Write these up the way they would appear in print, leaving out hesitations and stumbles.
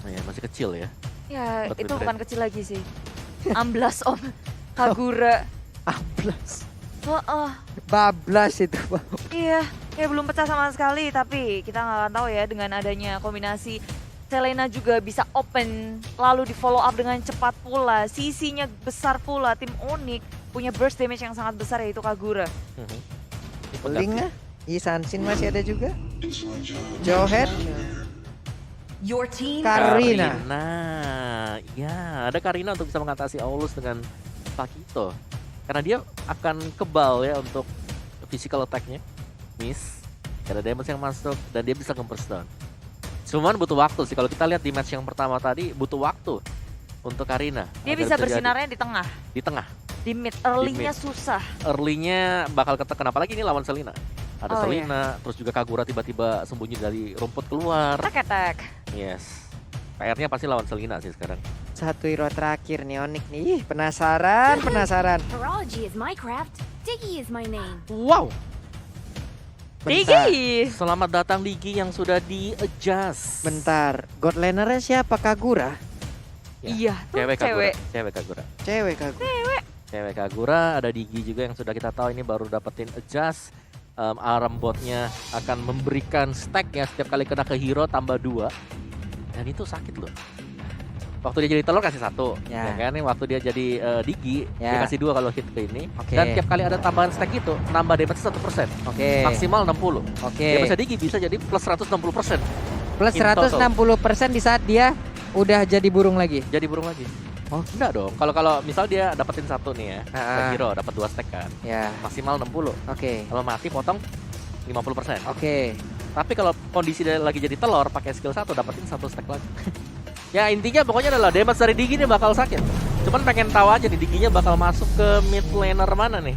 Ya, masih kecil ya. Ya, Buat itu mid-range. bukan kecil lagi sih. Amblas Om. Kagura. Amblas. Heeh. Bablas itu. Iya, ya belum pecah sama sekali, tapi kita nggak akan tahu ya dengan adanya kombinasi Selena juga bisa open, lalu di follow up dengan cepat pula, CC-nya besar pula, tim Onyx punya burst damage yang sangat besar yaitu Kagura. Ini Link-nya. Sansin masih ada juga. Jawhead. Your team Karina. Ya, ada Karina untuk bisa mengatasi Aulus dengan Pakito. Karena dia akan kebal ya untuk physical attack-nya. Miss. Ada damage yang masuk dan dia bisa nge-burst down. Cuman butuh waktu sih, kalau kita lihat di match yang pertama tadi butuh waktu untuk Karina. Dia agar bisa terjadi. bersinarnya di tengah, Di tengah. di mid, early-nya mid. susah. Early-nya bakal ketekan, apalagi ini lawan Selena. Ada Oh, Selena, terus juga Kagura tiba-tiba sembunyi dari rumput keluar. Attack. Yes. PR-nya pasti lawan Selena sih sekarang. Satu hero terakhir nih Onyx nih. Ih, penasaran. Horology is my craft. Diggy is my name. Wow. Bentar. Digi. Selamat datang Digi yang sudah di-adjust. Bentar. God laner-nya siapa? Kagura? Iya, tuh Cewek Kagura. cewek. Cewek Kagura. Cewek Kagura. Cewek Kagura, ada Digi juga yang sudah kita tahu ini baru dapetin adjust. Aram botnya akan memberikan stack ya setiap kali kena ke hero tambah 2. Dan itu sakit loh. Waktu dia jadi telur kasih 1, Ya. ya kan? Waktu dia jadi Digi dia Ya. kasih 2 kalau hit ke ini. Oke. Dan tiap kali ada tambahan stack itu nambah damage 1%. Oke. Maksimal 60. Oke. Dia bisa Digi bisa jadi plus 160%. Plus in total. 160% di saat dia udah jadi burung lagi. Jadi burung lagi. Oh. Enggak dong. Kalau misal dia dapetin 1 nih ya. Ah. Ke hero dapat 2 stack kan. Ya. Maksimal 60. Oke. Kalau mati potong 50%. Oke. Tapi kalau kondisi dia lagi jadi telur pakai skill 1 dapetin 1 stack lagi. Ya intinya pokoknya adalah damage dari Digi ini bakal sakit. Cuman pengen tahu aja nih Diginya bakal masuk ke mid laner mana nih?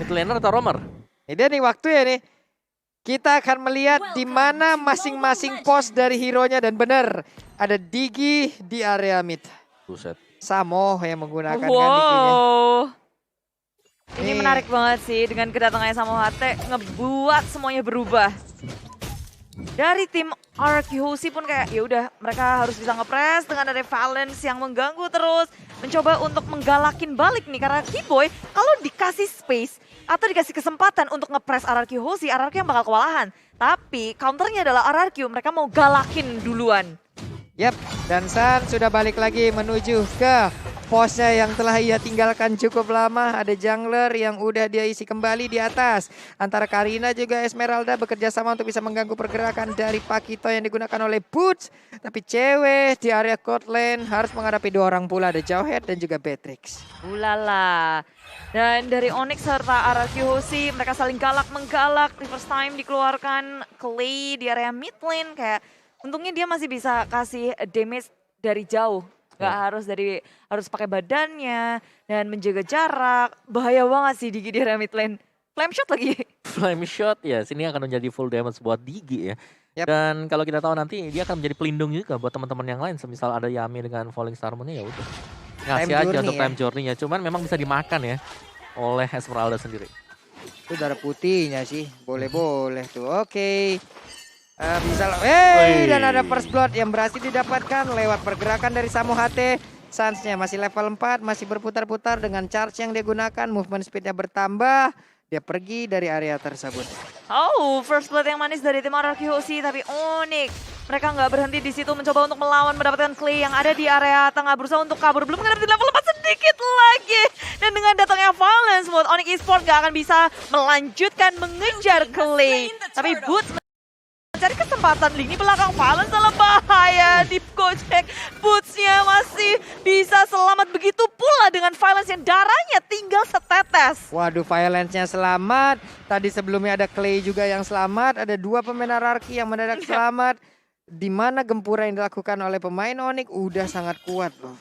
Mid laner atau roamer? Ini dia nih waktu ya nih. Kita akan melihat di mana masing-masing pos dari hero-nya dan benar ada Digi di area mid. Buset. Samo yang menggunakan Diginya. Wow. Ini Nih. menarik banget sih dengan kedatangannya Samo HT ngebuat semuanya berubah. Dari tim RQHC pun kayak ya udah mereka harus bisa ngepress dengan ada Valence yang mengganggu terus, mencoba untuk menggalakin balik nih karena T-Boy kalau dikasih space atau dikasih kesempatan untuk ngepress RRQ yang bakal kewalahan. Tapi counternya adalah RRQ, mereka mau galakin duluan. Yap, dan San sudah balik lagi menuju ke posnya yang telah ia tinggalkan cukup lama. Ada jungler yang udah dia isi kembali di atas. Antara Karina juga Esmeralda bekerja sama untuk bisa mengganggu pergerakan dari Pakito yang digunakan oleh Boots. Tapi cewek di area court lane harus menghadapi 2 orang pula. Ada Jawhead dan juga Beatrix. Ulala. Dan dari Onyx serta RRQ mereka saling galak menggalak. Reverse time dikeluarkan, Clay di area mid lane kayak untungnya dia masih bisa kasih damage dari jauh. Gak harus pakai badannya dan menjaga jarak. Bahaya banget sih Digi di area mid lane. Flame shot lagi. Flame shot ya sini akan menjadi full damage buat Digi ya. Yap. Dan kalau kita tahu nanti dia akan menjadi pelindung juga buat teman-teman yang lain. Semisal ada Yami dengan Falling Star Moon-nya ya udah. Ngasih Time aja journey untuk ya. time journey-nya. Cuman memang bisa dimakan ya oleh Esmeralda sendiri. Itu darah putihnya sih. Boleh-boleh tuh. Oke. Bisa Wih. dan ada first blood yang berhasil didapatkan lewat pergerakan dari Samo HT. Sansnya masih level 4, masih berputar-putar dengan charge yang dia gunakan. Movement speednya bertambah. Dia pergi dari area tersebut. Oh, first blood yang manis dari tim RRQ tapi Onyx. Mereka nggak berhenti di situ mencoba untuk melawan mendapatkan Clay yang ada di area tengah berusaha untuk kabur. Belum menghadapi level 4 sedikit lagi. Dan dengan datangnya Valence mode, Onyx Esports nggak akan bisa melanjutkan mengejar Clay. Tapi Boots mencari kesempatan lini belakang Valence dalam bahaya. Deep Gojek, Boots-nya masih bisa selamat begitu pula dengan Valence yang darahnya tinggal setetes. Waduh, Violence-nya selamat. Tadi sebelumnya ada Clay juga yang selamat. Ada 2 pemain RRQ yang mendadak selamat. Di mana gempura yang dilakukan oleh pemain Onyx udah sangat kuat loh.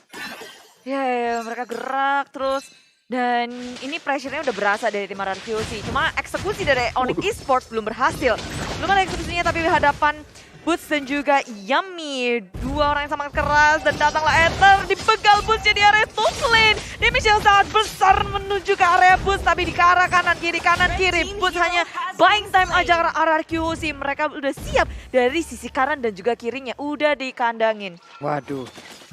Ya, mereka gerak terus. Dan ini pressure-nya udah berasa dari tim RRQ. Cuma eksekusi dari Onyx Esports belum berhasil. Belum ada eksekusinya tapi di hadapan Boots dan juga Yummy. Dua orang yang sangat keras dan datanglah Ether. Dibegal Bootsnya di area top lane. Damage yang sangat besar menuju ke area Boots. Tapi di ke arah kanan kiri. Boots hanya buying time aja karena RRQC. Mereka udah siap dari sisi kanan dan juga kirinya. Udah dikandangin. Waduh.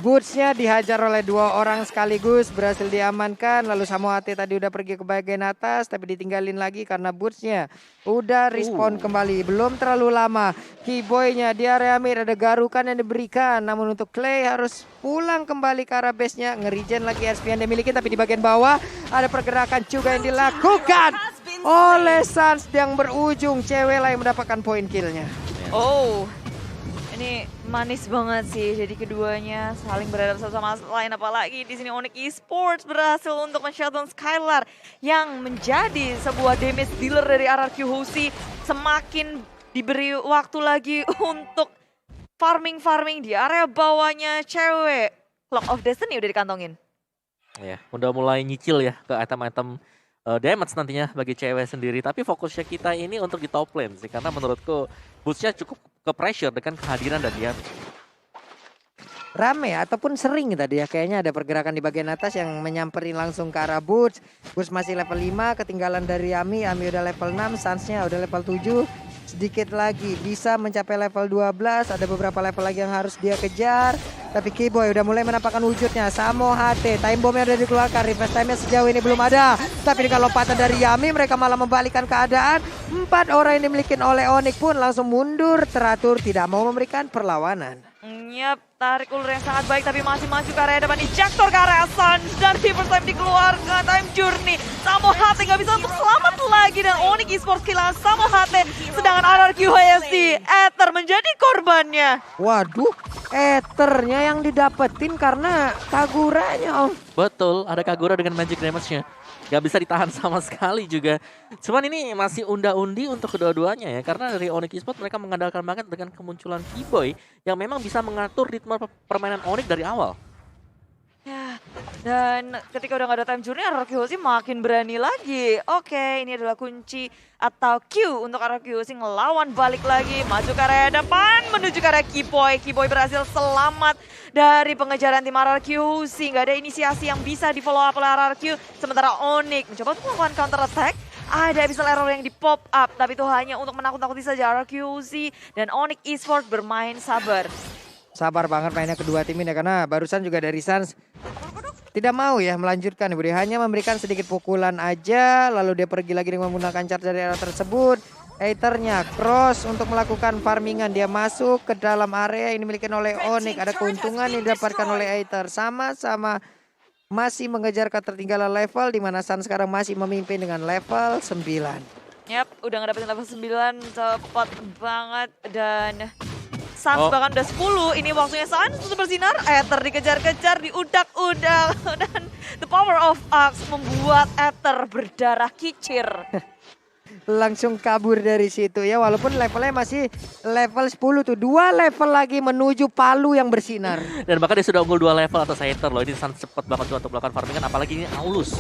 Bootsnya dihajar oleh dua orang sekaligus, berhasil diamankan. Lalu Samohate tadi udah pergi ke bagian atas, tapi ditinggalin lagi karena Bootsnya udah respawn kembali. Belum terlalu lama. Keyboy-nya di area mid ada garukan yang diberikan. Namun untuk Clay harus pulang kembali ke arah base-nya. Ngerigen lagi SP yang dimiliki, tapi di bagian bawah ada pergerakan juga yang dilakukan oleh Suns yang berujung cewek lah yang mendapatkan poin kill-nya. Oh, ini manis banget sih. Jadi keduanya saling berhadapan satu sama lain. Apalagi di sini Onyx Esports berhasil untuk men-shutdown Skylar yang menjadi sebuah damage dealer dari RRQ Hoshi. Semakin diberi waktu lagi untuk farming di area bawahnya cewek. Clock of Destiny udah dikantongin. Ya, udah mulai nyicil ya ke item-item damage nantinya bagi cewek sendiri. Tapi fokusnya kita ini untuk di top lane sih. Karena menurutku Bootsnya cukup ke pressure dengan kehadiran dari Yami. Rame ataupun sering tadi ya, kayaknya ada pergerakan di bagian atas yang menyamperin langsung ke arah Boots. Boots masih level 5, ketinggalan dari Yami udah level 6, Suns-nya udah level 7. Sedikit lagi bisa mencapai level 12, ada beberapa level lagi yang harus dia kejar. Tapi Keyboy udah mulai menampakkan wujudnya. Samohate, time bomb-nya udah dikeluarkan, reverse time-nya sejauh ini belum ada. Tapi dengan lompatan dari Yami mereka malah membalikkan keadaan. 4 orang yang dimiliki oleh Onyx pun langsung mundur teratur, tidak mau memberikan perlawanan. Yap, tarik ulur yang sangat baik tapi masih maju ke area depan. Ejector ke area Sun dan reverse time dikeluarkan. Time journey. Samohate nggak bisa untuk selamat lagi dan Onyx Esports kehilangan Samohate. Sedangkan RRQ HSD, Ether menjadi korbannya. Waduh, Ethernya yang didapetin karena Kaguranya om. Betul, ada Kagura dengan magic damage-nya. Gak bisa ditahan sama sekali juga. Cuman ini masih unda-undi untuk kedua-duanya ya. Karena dari Onyx Esports mereka mengandalkan banget dengan kemunculan Keyboy yang memang bisa mengatur ritme permainan Onyx dari awal. Ya, dan ketika udah gak ada time journey, RRQ Hoshi makin berani lagi. Oke, ini adalah kunci atau Q untuk RRQ Hoshi ngelawan balik lagi. Maju ke area depan, menuju ke area Keyboy. Keyboy berhasil selamat dari pengejaran tim RRQ Hoshi. Gak ada inisiasi yang bisa di follow up oleh RRQ. Sementara Onyx mencoba untuk melakukan counter attack. Ada abyssal error yang di pop up, tapi itu hanya untuk menakut-nakuti saja RRQ Hoshi. Dan Onyx Esports bermain sabar. Sabar banget mainnya kedua tim ini karena barusan juga dari Suns tidak mau ya melanjutkan. Dia hanya memberikan sedikit pukulan aja, lalu dia pergi lagi dengan menggunakan charge dari area tersebut. Ethernya cross untuk melakukan farmingan, dia masuk ke dalam area yang dimiliki oleh Onyx. Ada keuntungan yang didapatkan oleh Ether, sama-sama masih mengejar ketertinggalan level, di mana Suns sekarang masih memimpin dengan level 9. Yap, udah ngedapetin level 9 cepat banget dan Suns bahkan udah 10. Ini waktunya Suns untuk bersinar. Ether dikejar-kejar, diudak-udak. Dan the power of Axe membuat Ether berdarah kicir. Langsung kabur dari situ ya, walaupun levelnya masih level 10 tuh. 2 level lagi menuju Palu yang bersinar. Dan bahkan dia sudah unggul 2 level atas Ether loh. Ini Suns cepet banget juga untuk melakukan farmingan, apalagi ini Aulus.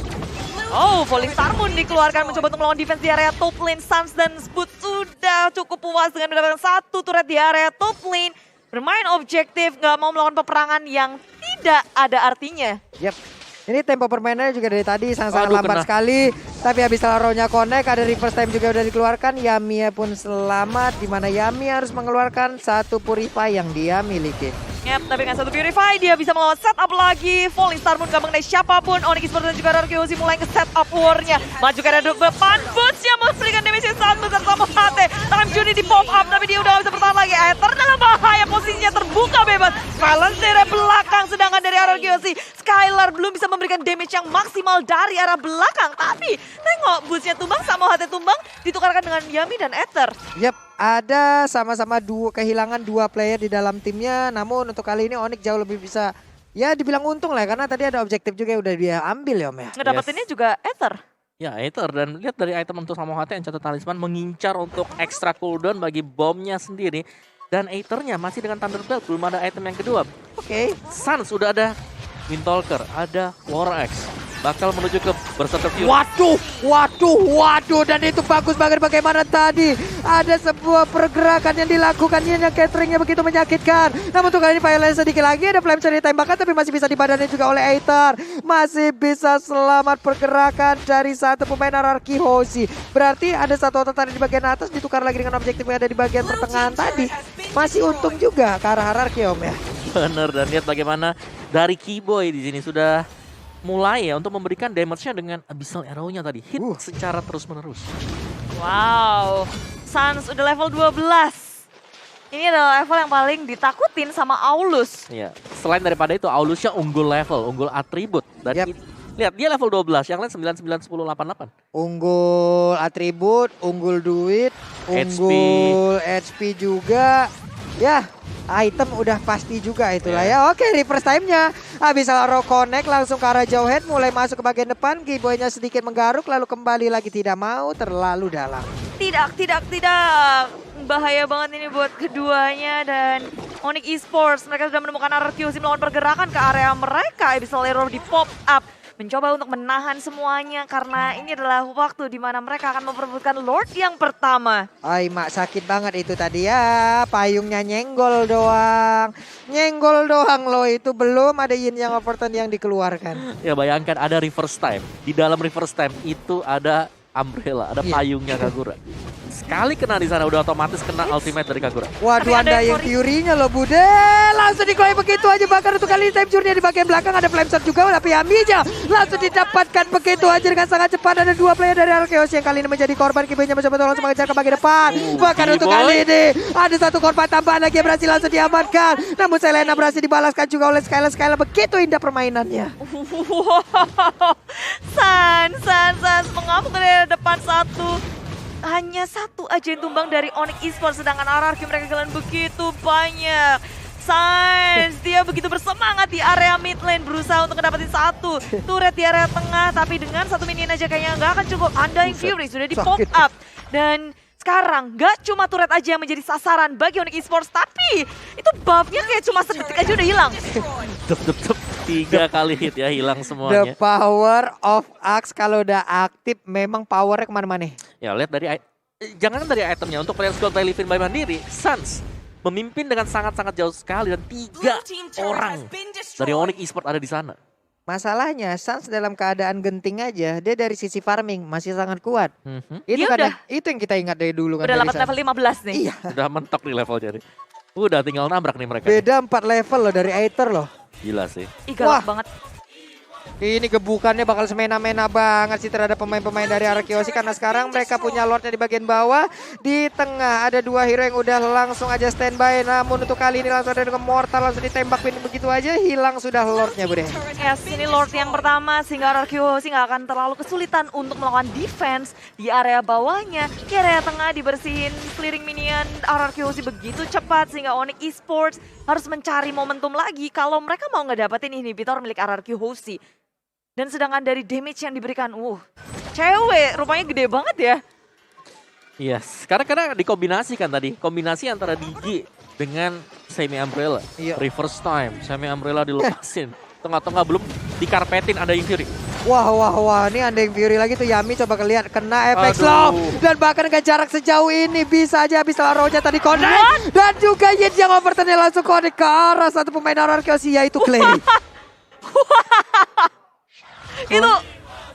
Oh, Falling Star Moon dikeluarkan mencoba untuk melawan defense di area top lane. Suns dan Boots sudah cukup puas dengan mendapatkan 1 turret di area top lane. Bermain objektif, nggak mau melakukan peperangan yang tidak ada artinya. Yap. Ini tempo permainannya juga dari tadi sangat-sangat lambat sekali. Tapi habis round-nya connect, ada reverse time juga udah dikeluarkan. Yami pun selamat, di mana Yami harus mengeluarkan 1 purify yang dia miliki. Yap, tapi dengan 1 purify dia bisa melawan setup lagi. Falling Star Moon gak mengenai siapapun. Onyx Esports dan juga RRQ Hoshi mulai nge-setup war-nya. Maju ke arah depan, Boots-nya memberikan damage yang sangat besar sama Hate. Time Journey di pop up, tapi dia udah gak bisa bertahan lagi. Ether dalam bahaya, posisinya terbuka bebas. Balance dari belakang, sedangkan dari RRQ Hoshi, Skylar belum bisa memberikan damage yang maksimal dari arah belakang. Tapi tengok, Boots-nya tumbang, sama Hate tumbang, ditukarkan dengan Yami dan Ether. Yap, ada sama-sama kehilangan 2 player di dalam timnya. Namun untuk kali ini Onyx jauh lebih bisa, ya dibilang untung lah, karena tadi ada objektif juga yang udah dia ambil ya Om ya. Ngedapetinnya juga Ether. Ya Ether, dan lihat dari item untuk Samohate yang catat talisman mengincar untuk extra cooldown bagi bomnya sendiri. Dan Ethernya masih dengan Thunderbelt, belum ada item yang kedua. Oke, Suns sudah ada Windtalker, ada War Axe. bakal menuju ke Berserker Fury. Waduh, dan itu bagus banget bagaimana tadi ada sebuah pergerakan yang dilakukannya yang cateringnya begitu menyakitkan. Namun untuk kali ini Violence sedikit lagi ada Flamecher ditembakkan tapi masih bisa dibadannya juga oleh Aether. Masih bisa selamat pergerakan dari satu pemain RRQ Hoshi. Berarti ada satu otot di bagian atas ditukar lagi dengan objektif yang ada di bagian pertengahan tadi. Masih untung juga ke arah RRQ Om ya. Bener, dan lihat bagaimana dari Keyboy di sini sudah mulai ya untuk memberikan damage-nya dengan Abyssal Arrow-nya tadi. Hit secara terus-menerus. Wow, Suns udah level 12. Ini adalah level yang paling ditakutin sama Aulus. Iya, selain daripada itu Aulusnya unggul level, unggul atribut. Dan Yap. lihat dia level 12, yang lain 99, 10, 88. Unggul atribut, unggul duit, unggul HP juga. Ya, item udah pasti juga itulah ya. Oke, reverse time-nya. Abyssal Arrow connect langsung ke arah jauh head. Mulai masuk ke bagian depan. Keyboy-nya sedikit menggaruk lalu kembali lagi. Tidak mau terlalu dalam. Tidak. Bahaya banget ini buat keduanya dan Onyx Esports. Mereka sudah menemukan RRQ Hoshi melakukan pergerakan ke area mereka. Abyssal Arrow di pop up. Mencoba untuk menahan semuanya karena ini adalah waktu di mana mereka akan memperebutkan Lord yang pertama. Ay, mak sakit banget itu tadi ya. Payungnya nyenggol doang. Nyenggol doang loh itu. Belum ada Yin yang overturn yang dikeluarkan. Ya bayangkan ada reverse time. Di dalam reverse time itu ada Umbrella, ada payungnya Kagura. Sekali kena di sana udah otomatis kena ultimate dari Kagura. Waduh, Tapi ada ada yang Fury-nya loh Bude. Langsung dikeluarin begitu aja. Bahkan untuk kali ini time journey di bagian belakang ada Flameser juga. Tapi Yami-nya langsung didapatkan begitu aja dengan sangat cepat. Ada dua player dari RRQ Hoshi yang kali ini menjadi korban. Keyboy-nya mencoba langsung mengejar ke bagian depan. Bahkan untuk kali ini ada satu korban tambahan lagi yang berhasil langsung diamankan. Namun Selena berhasil dibalaskan juga oleh Skylar. Skylar begitu indah permainannya. Wow, Sans mengamuk dari depan satu. Hanya satu aja yang tumbang dari Onyx Esports, sedangkan RRQ mereka jalan begitu banyak. Sans, dia begitu bersemangat di area mid lane, berusaha untuk mendapatkan satu turret di area tengah, tapi dengan satu minion aja kayaknya nggak akan cukup. Undying Fury sudah di pop up, dan sekarang nggak cuma turret aja yang menjadi sasaran bagi Onyx Esports, tapi itu buffnya kayak cuma sedetik aja udah hilang. Tep. 3 kali hit ya, hilang The semuanya. power of Axe kalau udah aktif memang powernya kemana-mana. Ya lihat dari jangan dari itemnya, untuk player squad by Livin by Mandiri, Suns memimpin dengan sangat-sangat jauh sekali dan 3 orang dari Onyx Esports ada di sana. Masalahnya Suns dalam keadaan genting aja, dia dari sisi farming masih sangat kuat. Itu Dia kadang itu yang kita ingat dari dulu kan. Udah dari dapat Suns. level 15 nih. Iya, Udah mentok nih levelnya nih. Udah tinggal nabrak nih mereka. beda 4 level loh dari Aether loh. Gila sih. Ih, galak Wah. banget. Ini gebukannya bakal semena-mena banget sih terhadap pemain-pemain dari RRQ Hoshi karena sekarang mereka punya Lordnya di bagian bawah. Di tengah ada 2 hero yang udah langsung aja standby. Namun untuk kali ini langsung ada dengan Mortal langsung ditembak begitu aja, hilang sudah Lordnya Bude. Yes, ini Lord yang pertama sehingga RRQ Hoshi nggak akan terlalu kesulitan untuk melakukan defense di area bawahnya. Di area tengah dibersihin clearing minion RRQ Hoshi begitu cepat sehingga Onyx Esports harus mencari momentum lagi kalau mereka mau ngedapetin inhibitor milik RRQ Hoshi. Dan sedangkan dari damage yang diberikan, cewek rupanya gede banget ya. Yes, karena dikombinasikan tadi, kombinasi antara Digi dengan Semi Umbrella. Iya. Reverse time, Semi Umbrella dilepasin. Tengah-tengah belum dikarpetin ada yang Fury. Wah, ini ada yang Fury lagi tuh. Yami coba lihat kena efek Aduh. slow. Dan bahkan ke jarak sejauh ini bisa aja Abyssal Arrow-nya tadi connect. Dan juga Yin yang overturn-nya langsung connect ke arah satu pemain RRQ Hoshi yaitu Clay. Itu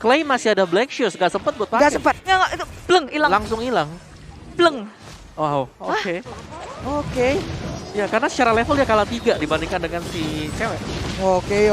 Clay masih ada Black Shoes, gak sempet buat pakai. Gak sempat. nggak, itu bleng hilang, Langsung hilang. bleng. Wow, oke. Oke. Ya karena secara level dia kalah 3 dibandingkan dengan si cewek. Oke.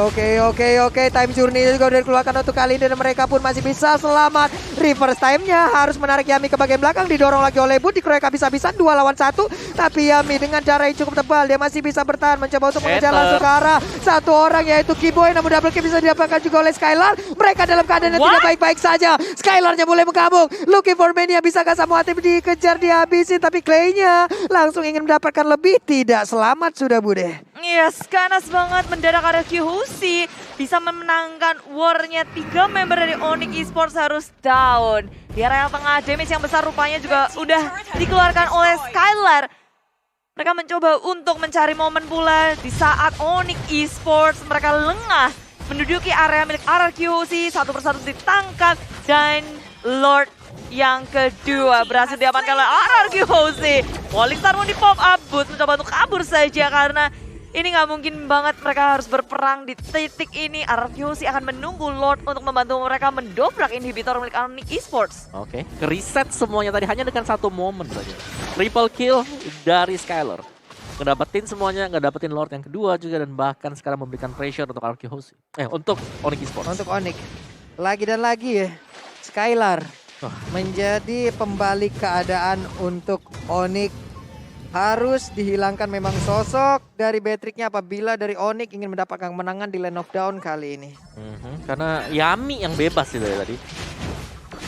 Time journey juga udah dikeluarkan untuk kali ini dan mereka pun masih bisa selamat. Reverse time-nya harus menarik Yami ke bagian belakang, didorong lagi oleh Bud, dikeroyok habis-habisan 2 lawan 1. Tapi Yami dengan cara yang cukup tebal dia masih bisa bertahan, mencoba untuk mengejar langsung ke arah satu orang yaitu Keyboy, namun double kill bisa didapatkan juga oleh Skylar. Mereka dalam keadaan yang tidak baik-baik saja. Skylarnya mulai menggabung, looking for mania, bisa gak sama tim dikejar dihabisin, tapi Clay-nya langsung ingin mendapatkan lebih, tidak selamat sudah Bude. Yes, ganas banget mendadak RRQ Hoshi bisa memenangkan war-nya. 3 member dari Onyx Esports harus down. Di area tengah damage yang besar rupanya juga udah dikeluarkan oleh Skylar. Mereka mencoba untuk mencari momen pula di saat Onyx Esports mereka lengah menduduki area milik RRQC, satu persatu ditangkap dan Lord yang kedua berhasil diamankan oleh RRQC. Falling Star Moon di pop up, Boots mencoba untuk kabur saja karena ini nggak mungkin banget mereka harus berperang di titik ini. RRQC akan menunggu Lord untuk membantu mereka mendobrak inhibitor milik Onyx Esports. Oke, reset semuanya tadi hanya dengan satu momen saja. Triple kill dari Skylar. Ngedapetin semuanya, ngedapetin Lord yang kedua juga dan bahkan sekarang memberikan pressure untuk RRQC. Untuk Onyx Esports. Untuk Onyx. Lagi dan lagi ya, Skylar menjadi pembalik keadaan untuk Onyx. Harus dihilangkan memang sosok dari Beatrix-nya apabila dari Onyx ingin mendapatkan kemenangan di Lane of Dawn kali ini. Karena Yami yang bebas sih dari tadi.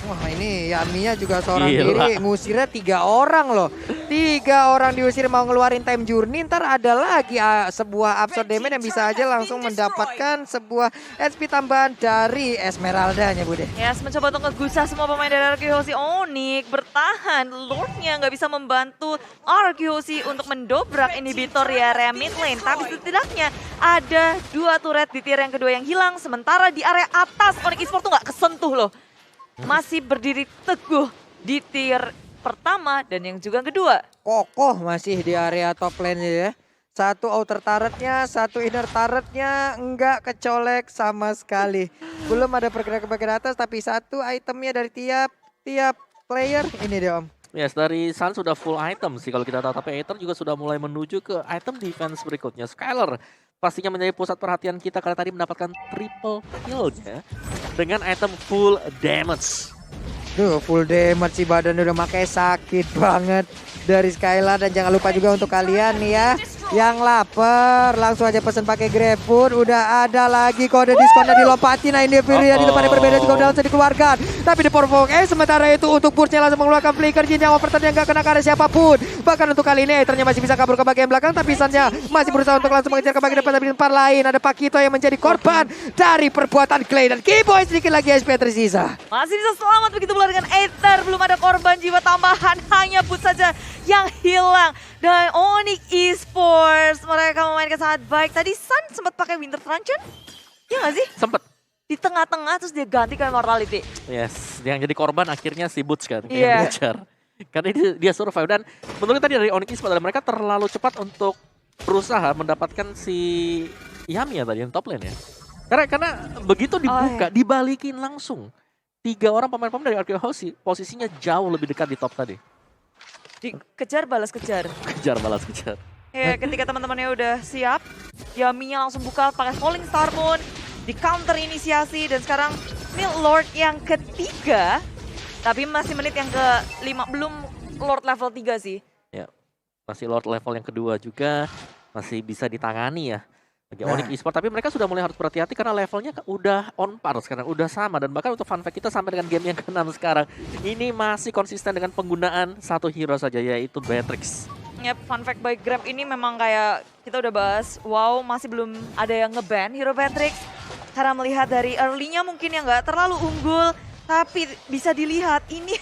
Wah ini Yaminya juga seorang Gila. diri, ngusirnya 3 orang loh. 3 orang diusir mau ngeluarin time journey, ntar ada lagi sebuah absorb damage yang bisa aja langsung mendapatkan sebuah SP tambahan dari Esmeralda-nya Bude. Yes, mencoba untuk ngegusah semua pemain dari RRQC. Onyx bertahan, Lordnya nggak bisa membantu RRQC untuk mendobrak inhibitor di area mid lane. Tapi setidaknya ada 2 turret di tier yang kedua yang hilang. Sementara di area atas Onyx Esports tuh nggak kesentuh loh. Masih berdiri teguh di tier pertama dan yang juga kedua. Kokoh masih di area top lane ya. Satu outer turretnya, satu inner turretnya enggak kecolek sama sekali. Belum ada pergerakan bagian atas tapi satu itemnya dari tiap player. Ini dia Om. Yes, dari Sun sudah full item sih kalau kita tahu. Tapi Aether juga sudah mulai menuju ke item defense berikutnya. Skylar pastinya menjadi pusat perhatian kita karena tadi mendapatkan triple kill-nya dengan item full damage. Duh, full damage sih badan udah makanya sakit banget dari Skylar. Dan jangan lupa juga untuk kalian nih ya yang lapar, langsung aja pesen pakai GrabFood. Udah ada lagi kode diskonnya dilompatin. Nah ini Fury di depan yang berbeda juga udah langsung dikeluarkan. Tapi di provoke sementara itu untuk Burst-nya langsung mengeluarkan flicker Jin yang overturn yang gak kena karena siapapun. Bahkan untuk kali ini Aether-nya masih bisa kabur ke bagian belakang. Tapi Sun-nya masih berusaha untuk langsung mengejar ke bagian depan. Tapi di tempat lain ada Pakito yang menjadi korban dari perbuatan Clay. Dan Keyboy sedikit lagi SP tersisa. Masih bisa selamat begitu pula dengan Aether. Belum ada korban jiwa tambahan, hanya Boots saja yang hilang. Dan Onyx Esports mereka memainkan sangat baik. Tadi Sun sempat pakai Winter Truncheon, ya nggak sih? Sempet. Di tengah-tengah terus dia ganti ke Immortality. Yes, yang jadi korban akhirnya si Boots kan. Iya. Yang dikejar. Karena dia survive. Dan menurut tadi dari Onyx Esports mereka terlalu cepat untuk berusaha mendapatkan si Yami ya tadi yang top lane ya. Karena begitu dibuka, dibalikin langsung. 3 orang pemain-pemain dari RRQC posisinya jauh lebih dekat di top tadi. Dikejar balas kejar. Kejar balas kejar. Ya, ketika teman-temannya udah siap, Yaminya langsung buka pakai Falling Star Moon, di counter inisiasi dan sekarang ini Lord yang ketiga. Tapi masih menit yang ke-5, belum Lord level 3 sih. Ya, masih Lord level yang kedua juga masih bisa ditangani ya. Bagi Onyx Esports, tapi mereka sudah mulai harus berhati-hati karena levelnya udah on par sekarang, udah sama. Dan bahkan untuk fun fact kita sampai dengan game yang ke-6 sekarang, ini masih konsisten dengan penggunaan satu hero saja yaitu Beatrix. Ya, fun fact by Grab ini memang kayak kita udah bahas, wow masih belum ada yang nge-ban hero Beatrix. Karena melihat dari early-nya mungkin yang nggak terlalu unggul, tapi bisa dilihat ini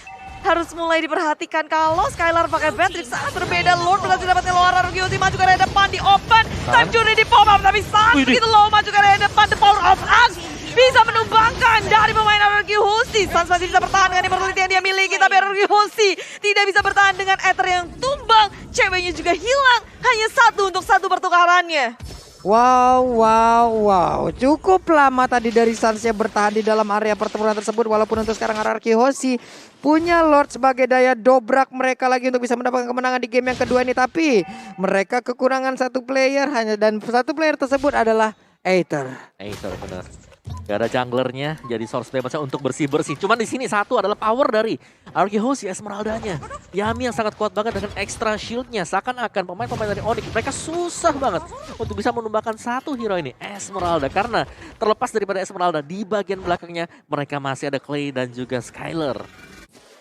harus mulai diperhatikan kalau Skylar pakai Beatrix sangat berbeda. Lord berhasil dapatnya luar RRQC maju ke area depan di open. Time journey di pop up tapi sangat begitu low maju ke area depan. The power of us bisa menumbangkan dari pemain RRQC. Suns masih bisa bertahan dengan immortality yang dia miliki tapi RRQC tidak bisa bertahan dengan Aether yang tumbang. Ceweknya juga hilang, hanya satu untuk satu pertukarannya. Wow. Cukup lama tadi dari Suns bertahan di dalam area pertempuran tersebut. Walaupun untuk sekarang RRQC punya Lord sebagai daya dobrak mereka lagi untuk bisa mendapatkan kemenangan di game yang kedua ini. Tapi mereka kekurangan satu player hanya, dan satu player tersebut adalah Aether. Aether benar. Gak ada junglernya jadi source damage untuk bersih-bersih. Cuman di sini satu adalah power dari RRQC Esmeraldanya. Yami yang sangat kuat banget dengan extra shieldnya. Seakan-akan pemain-pemain dari Onyx mereka susah banget untuk bisa menumbangkan satu hero ini, Esmeralda. Karena terlepas daripada Esmeralda, di bagian belakangnya mereka masih ada Clay dan juga Skylar.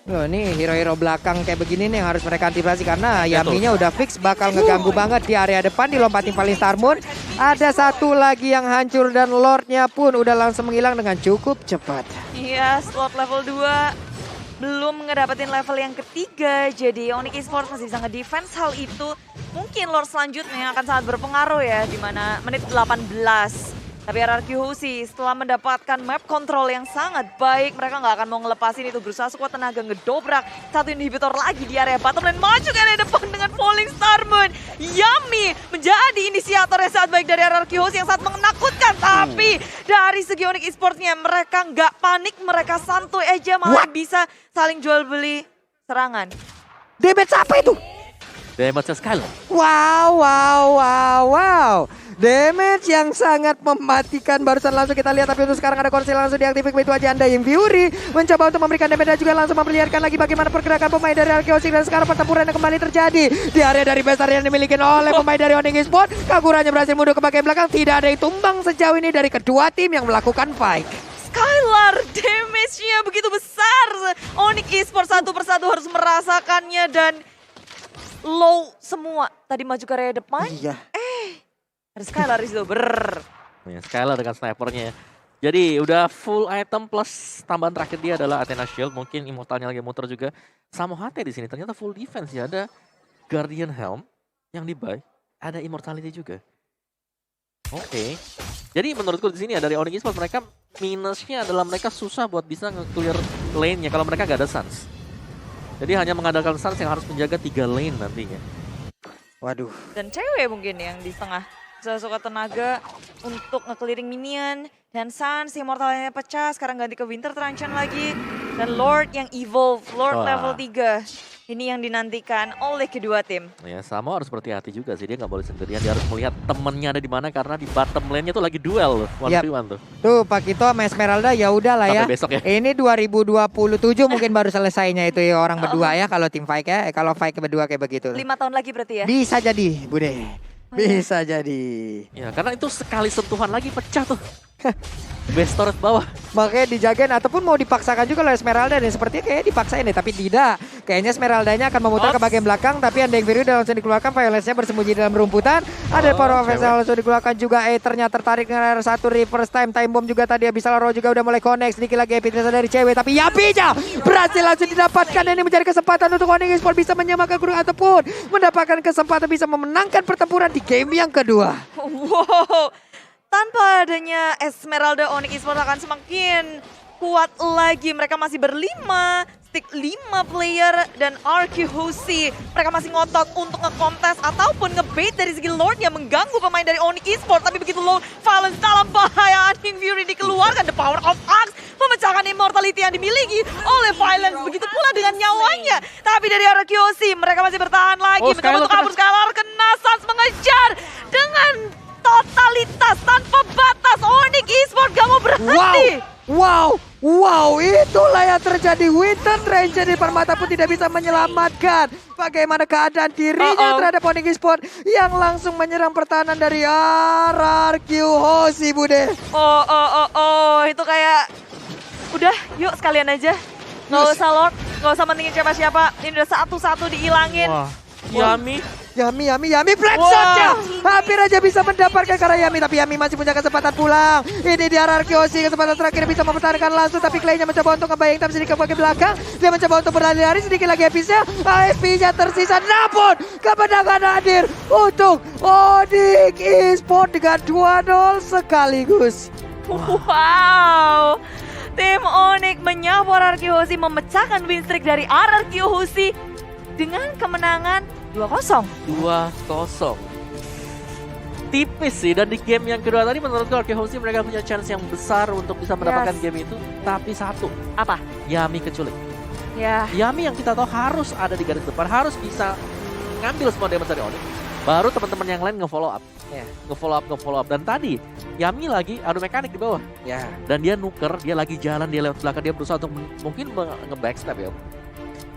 Loh, nih hero-hero belakang kayak begini nih yang harus mereka antisipasi karena Yaminya udah fix bakal ngeganggu banget di area depan, dilompatin Falling Star Moon. Ada satu lagi yang hancur dan Lordnya pun udah langsung menghilang dengan cukup cepat. Iya, slot level 2 belum ngedapetin level yang ketiga. Jadi Onyx Esports masih bisa nge-defense hal itu. Mungkin Lord selanjutnya akan sangat berpengaruh ya, di mana menit 18. Tapi RRQ Hoshi setelah mendapatkan map control yang sangat baik, mereka nggak akan mau ngelepasin itu, berusaha sekuat tenaga ngedobrak satu inhibitor lagi di area bottom lane, maju ke area depan dengan Falling Star Moon. Yummy menjadi inisiator yang sangat baik dari RRQ Hoshi yang sangat menakutkan, tapi dari segi Onyx Esports-nya mereka nggak panik, mereka santuy aja, malah bisa saling jual beli serangan. Damage apa itu? Damage Skylar. Wow. Damage yang sangat mematikan barusan langsung kita lihat, tapi untuk sekarang ada konsel langsung diaktifkan itu aja Anda yang Fury mencoba untuk memberikan damage dan juga langsung memperlihatkan lagi bagaimana pergerakan pemain dari RRQ Hoshi, dan sekarang pertempuran yang kembali terjadi di area dari base area yang dimiliki oleh pemain dari Onyx Esports. Kagurannya berhasil mundur ke bagian belakang, tidak ada yang tumbang sejauh ini dari kedua tim yang melakukan fight. Skylar damage-nya begitu besar. Onyx Esports satu persatu harus merasakannya dan low semua. Tadi maju ke area depan. Iya. Ada Skylar di situ. Ya, Skylar dengan snipernya. Jadi udah full item plus tambahan terakhir dia adalah Athena Shield. Mungkin immortalnya lagi muter juga. Sama HT di sini ternyata full defense ya. Ada Guardian Helm yang di buy. Ada Immortality juga. Oke. Jadi menurutku di sini ya dari Onyx Esports mereka minusnya adalah mereka susah buat bisa nge-clear lane-nya kalau mereka gak ada Suns. Jadi hanya mengandalkan Suns yang harus menjaga 3 lane nantinya. Waduh. Dan cewek mungkin yang di tengah. Suka tenaga untuk nge-clearing minion. Dan Sans yang mortalnya pecah, sekarang ganti ke Winter Truncheon lagi. Dan Lord yang evolve, Lord Wah. level 3. Ini yang dinantikan oleh kedua tim. Ya sama harus berhati-hati juga sih, dia nggak boleh sendirian, dia harus melihat temennya ada di mana karena di bottom lane-nya tuh lagi duel 1v1 tuh. Tuh Pak Kito sama Esmeralda ya udahlah ya. Sampai besok ya. Ini 2027 mungkin baru selesainya itu ya orang berdua ya kalau tim fight ya. Kalau fight berdua kayak begitu. 5 tahun lagi berarti ya? Bisa jadi, Bude. Bisa jadi. Ya karena itu sekali sentuhan lagi pecah tuh. Base turret bawah. Makanya dijagain ataupun mau dipaksakan juga oleh Esmeralda, dan sepertinya kayak dipaksain deh, tapi tidak. Kayaknya Esmeraldanya akan memutar ke bagian belakang, tapi Andeng Viru udah langsung dikeluarkan, Violence-nya bersembunyi dalam rumputan. Ada Power Offense yang langsung dikeluarkan juga, ternyata tertarik dengan R1 reverse time bomb juga tadi, bisa Laro juga udah mulai connect, sedikit lagi epitresa dari cewek, tapi Yapinya berhasil langsung didapatkan, dan ini menjadi kesempatan untuk Onyx Esports bisa menyamakan guru ataupun mendapatkan kesempatan bisa memenangkan pertempuran di game yang kedua. Wow, tanpa adanya Esmeralda, Onyx Esports akan semakin kuat lagi. Mereka masih berlima, stick 5 player, dan RRQ Hoshi mereka masih ngotot untuk nge-contest ataupun nge-bait dari segi Lord yang mengganggu pemain dari Onyx Esports. Tapi begitu low, Valence dalam bahaya, Anding Fury dikeluarkan, the power of Axe memecahkan immortality yang dimiliki oleh Violence. Begitu pula dengan nyawanya. Tapi dari RRQ Hoshi mereka masih bertahan lagi, mencoba untuk kabur. Skylar kena, Sans mengejar dengan totalitas tanpa batas. Onyx Esports gak mau berhenti. Wow, itulah yang terjadi. Winter Truncheon di permata pun tidak bisa menyelamatkan. Bagaimana keadaan dirinya terhadap Onyx Esports yang langsung menyerang pertahanan dari RRQ Hoshi, Bude. Itu kayak udah yuk sekalian aja. Nggak usah Lord, nggak usah mentingin siapa-siapa. Ini udah satu-satu diilangin. Wah, Yami. Yami flat shot-nya hampir aja bisa mendapatkan karena Yami, tapi Yami masih punya kesempatan pulang. Ini di RRQ Hoshi kesempatan terakhir bisa mempertahankan langsung, tapi Clay-nya mencoba untuk ngebayang tapi sedikit ke belakang. Dia mencoba untuk berlari-lari, sedikit lagi habisnya. ASP-nya tersisa, namun kemenangan hadir untuk Onyx Esports dengan 2-0 sekaligus. Wow, tim Onyx menyapu RRQ Hoshi, memecahkan win streak dari RRQ Hoshi dengan kemenangan 2-0. Tipis sih, dan di game yang kedua tadi menurutku RRQ Hoshi mereka punya chance yang besar untuk bisa mendapatkan game itu. Tapi satu, Apa? Yami keculik. Ya, Yami yang kita tahu harus ada di garis depan, harus bisa ngambil semua damage dari Onyx. Baru teman-teman yang lain nge-follow up. Ya. Nge-follow up. Dan tadi Yami lagi adu mekanik di bawah. Ya. Dan dia nuker, dia lagi jalan, dia lewat belakang, dia berusaha untuk mungkin nge-backstep ya.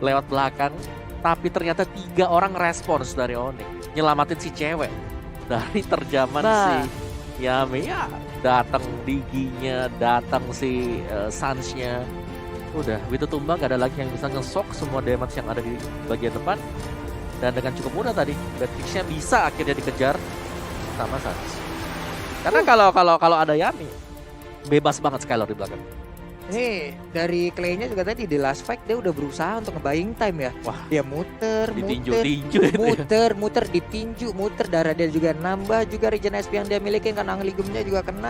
Lewat belakang. Tapi ternyata 3 orang respons dari Onyx, nyelamatin si cewek dari terjaman si Yami. Ya datang Diginya, datang si Sans-nya. Udah, begitu tumbang gak ada lagi yang bisa ngesok semua damage yang ada di bagian depan. Dan dengan cukup mudah tadi, Beatrix-nya bisa akhirnya dikejar sama Sans. Karena kalau ada Yami, bebas banget Skylar di belakang. Nih dari Clay-nya juga tadi di last fight dia udah berusaha untuk nge-buying time ya. Wah, dia muter, muter ditinju, muter darah dia juga nambah, juga regen SP yang dia miliki karena Angligemnya juga kena.